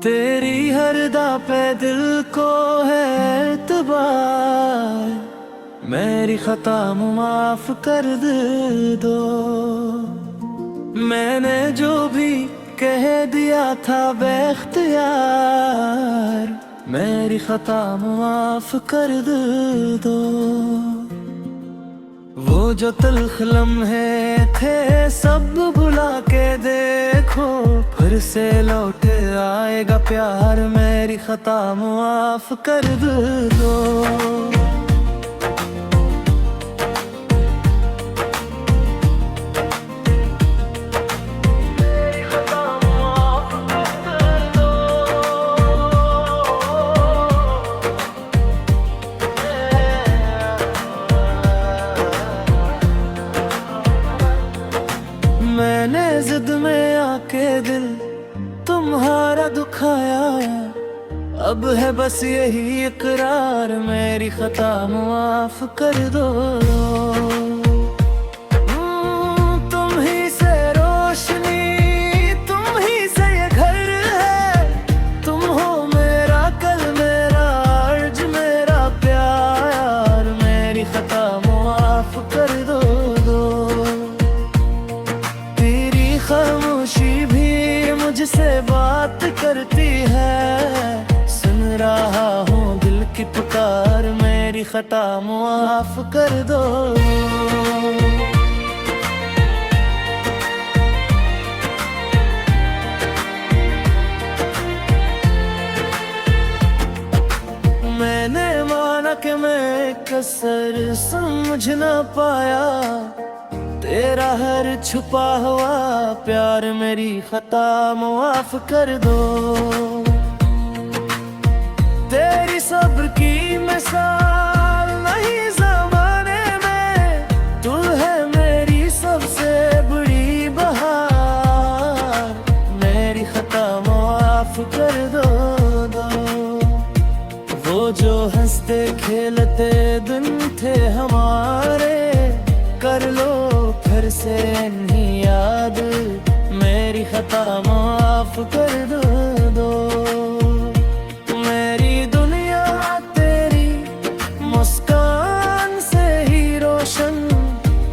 तेरी हर दा पे दिल को है एतबार, मेरी खता माफ कर दो। मैंने जो भी कह दिया था बेख्तियार, मेरी खता माफ कर दो। वो जो तल्ख लम्हे थे सब भुला के देखो, फिर से लौट आएगा प्यार, मेरी खता माफ कर दो। मैंने जिद में आके दिल तुम्हारा दुखाया, अब है बस यही इकरार, मेरी खता माफ कर दो। तुम ही से रोशनी, तुम ही से ये घर है, तुम हो मेरा कल, मेरा अर्ज, मेरा प्यार, मेरी खता माफ कर दो। खामोशी भी मुझसे बात करती है, सुन रहा हूँ दिल की पुकार, मेरी खता माफ कर दो। मैंने माना कि मैं कसर समझ ना पाया, तेरा हर छुपा हुआ प्यार, मेरी खता माफ कर दो। तेरी सब्र की मिसाल नहीं ज़माने में, तू है मेरी सबसे बड़ी बहार, मेरी खता माफ कर दो। वो जो हंसते खेलते दिन थे हमारे, कर लो फिर से नहीं याद, मेरी खता माफ कर दो। मेरी दुनिया तेरी मुस्कान से ही रोशन,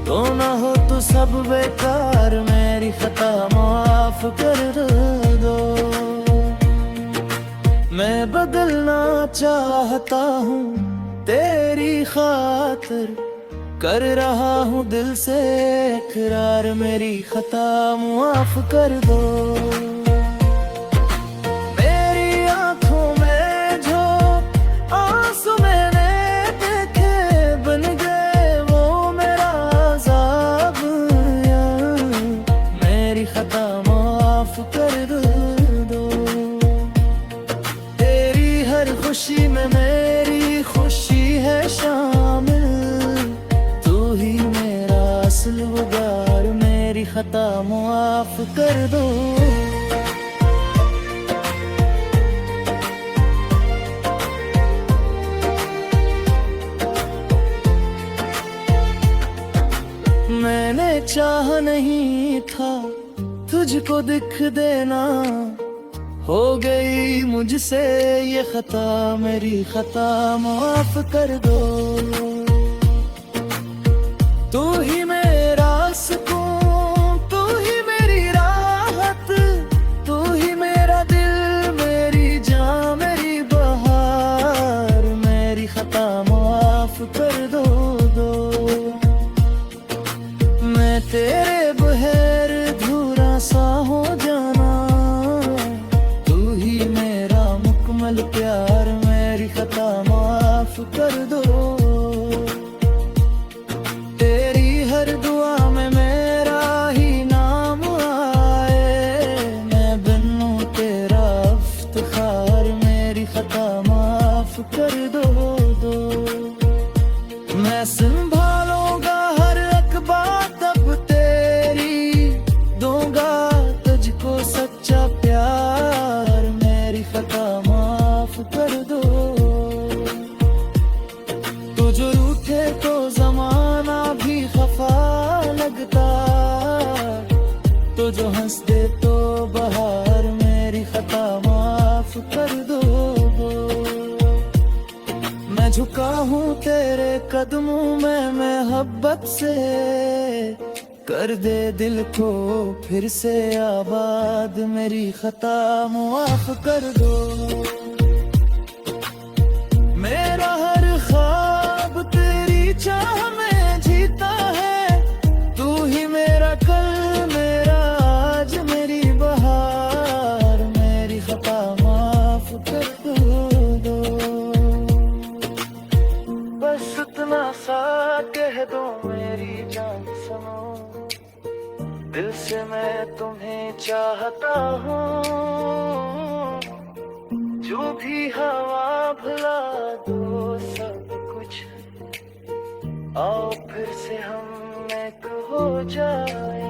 तो ना हो तो सब बेकार, मेरी खता माफ कर दो। मैं बदलना चाहता हूँ तेरी खातिर, कर रहा हूँ दिल से इकरार, मेरी खता माफ कर दो। मेरी आंखों में जो आंसू मैंने देखे, बन गए वो मेरा अज़ाब, मेरी खता माफ कर दो। तेरी हर खुशी में मेरी खुशी है शामिल, असलवगार, मेरी खता माफ कर दो। मैंने चाह नहीं था तुझको दिख देना, हो गई मुझसे ये खता, मेरी खता माफ कर दो। तू ही मेरा सुकून, तू ही मेरी राहत, तू ही मेरा दिल, मेरी जान, मेरी बहार, मेरी खता माफ कर दो। मैं तेरे बगैर अधूरा सा हो जाना, तू ही मेरा मुकम्मल प्यार, मेरी खता माफ कर दो। हर दुआ में मेरा ही नाम आए, मैं बनूं तेरा इफ्तिखार, मेरी खता माफ कर दो। मैं संभालूंगा हर एक बात अब तेरी, दूंगा तुझको सच्चा प्यार, मेरी खता माफ कर दो। तू जो रूठे तो ज़माना भी खफा लगता, तो जो हंस दे तो बहार, मेरी खता माफ झुका हूँ तेरे कदमों में मोहब्बत से, कर दे दिल को फिर से आबाद, मेरी खता मुआफ कर दो। मेरा हर ख्वाब तेरी चाह में जीता है, तू ही मेरा कल मेरा आज मेरी बहार, मेरी खता माफ कर दो। बस इतना सा कह दो मेरी जान सुनो, दिल से मैं तुम्हें चाहता हूँ, जो भी हवा भुला दो सब कुछ, आओ फिर से हम एक हो जाए।